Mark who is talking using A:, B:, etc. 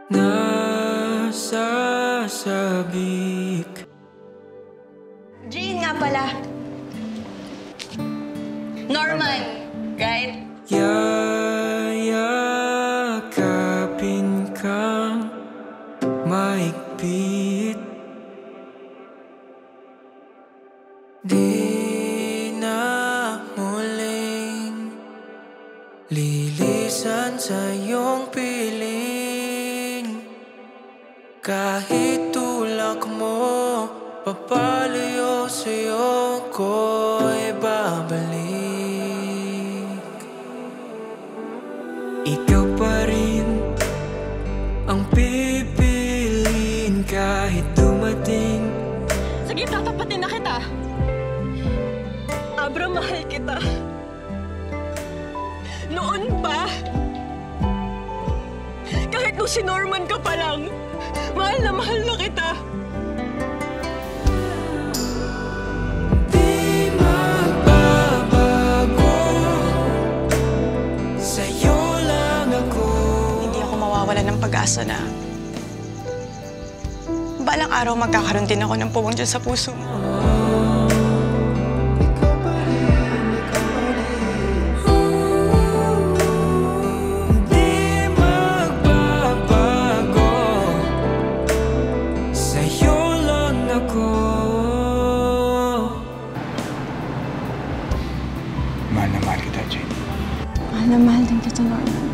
A: nasasabik.
B: Jane nga pala. Norman, right?
A: Yayakapin kang maigpit. Di na muling lilisan sa iyong piling. Kahit tulak mo, papalayo sa'yo ko'y babalik. Ikaw pa rin ang pipiliin kahit dumating.
B: Sige, tatapatin na kita. Abra, mahal kita. Noon pa. Kahit nung si Norman ka pa lang, mahal na kita.
A: Di magbabago, sa'yo lang ako.
C: Hindi ako mawawalan ng pag-asa na balang araw magkakaroon din ako ng puwang dyan sa puso mo.
D: Mahal na mahal kita, Jane.
C: Mahal na mahal din kita, Norman.